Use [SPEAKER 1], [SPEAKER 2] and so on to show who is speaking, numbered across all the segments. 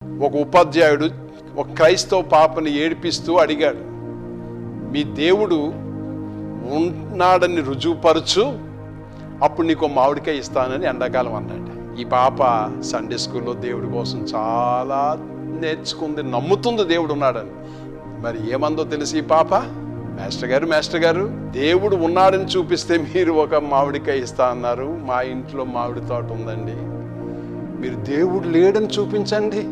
[SPEAKER 1] ఒక ఉపాధ్యాయుడు ఒక క్రైస్తవ పాపని ఏడిపిస్తూ అడిగాడు, మీ దేవుడు ఉన్నాడని రుజువుపరచు, అప్పుడు నీకు మామిడికాయ ఇస్తానని ఎండాకాలం అన్నాడు. ఈ పాప సండే స్కూల్లో దేవుడి కోసం చాలా నేర్చుకుంది, నమ్ముతుంది దేవుడు ఉన్నాడని. మరి ఏమందో తెలిసి ఈ పాప, మాస్టర్ గారు దేవుడు ఉన్నాడని చూపిస్తే మీరు ఒక మామిడికాయ ఇస్తా అన్నారు, మా ఇంట్లో మామిడి తోట ఉందండి, మీరు దేవుడు లేడని చూపించండి,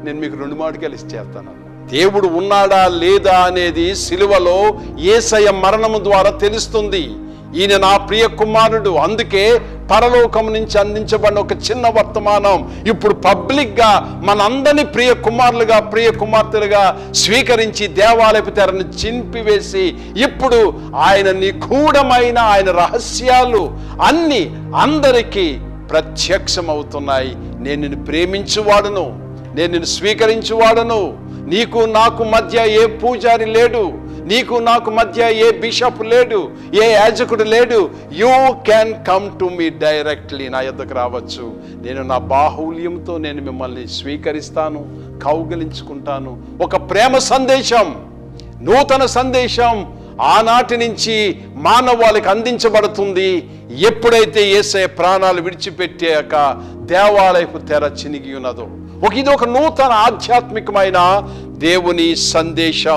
[SPEAKER 1] నేను మీకు 2 మామిడికాయలు ఇచ్చేస్తాను. దేవుడు ఉన్నాడా లేదా అనేది సిలువలో యేసయ్య మరణము ద్వారా తెలుస్తుంది. ఈయన నా ప్రియ కుమారుడు. అందుకే పరలోకం నుంచి అందించబడిన ఒక చిన్న వర్తమానం ఇప్పుడు పబ్లిక్ గా మనందరినీ ప్రియ కుమారులుగా ప్రియ కుమార్తెలుగా స్వీకరించి దేవాలయపు తెరను చింపివేసి ఇప్పుడు ఆయన నిగూఢమైన ఆయన రహస్యాలు అన్ని అందరికీ ప్రత్యక్షమవుతున్నాయి. నేను నిన్ను ప్రేమించువాడును, నేను నిన్ను స్వీకరించువాడను, నీకు నాకు మధ్య ఏ పూజారి లేడు, నీకు నాకు మధ్య ఏ బిషప్ లేడు, ఏ యాజకుడు లేడు. You can come to me directly, నా యొద్దకు రావచ్చు. నేను నా బాహుల్యంతో నేను మిమ్మల్ని స్వీకరిస్తాను, కౌగిలించుకుంటాను. ఒక ప్రేమ సందేశం, నూతన సందేశం ఆనాటి నుంచి మానవాళికి అందించబడుతుంది. ఎప్పుడైతే యేసయ్య ప్రాణాలు విడిచిపెట్టాక దేవాలయపు తెర చినిగి ఉన్నదో, ఇది ఒక నూతన ఆధ్యాత్మికమైన దేవుని సందేశం.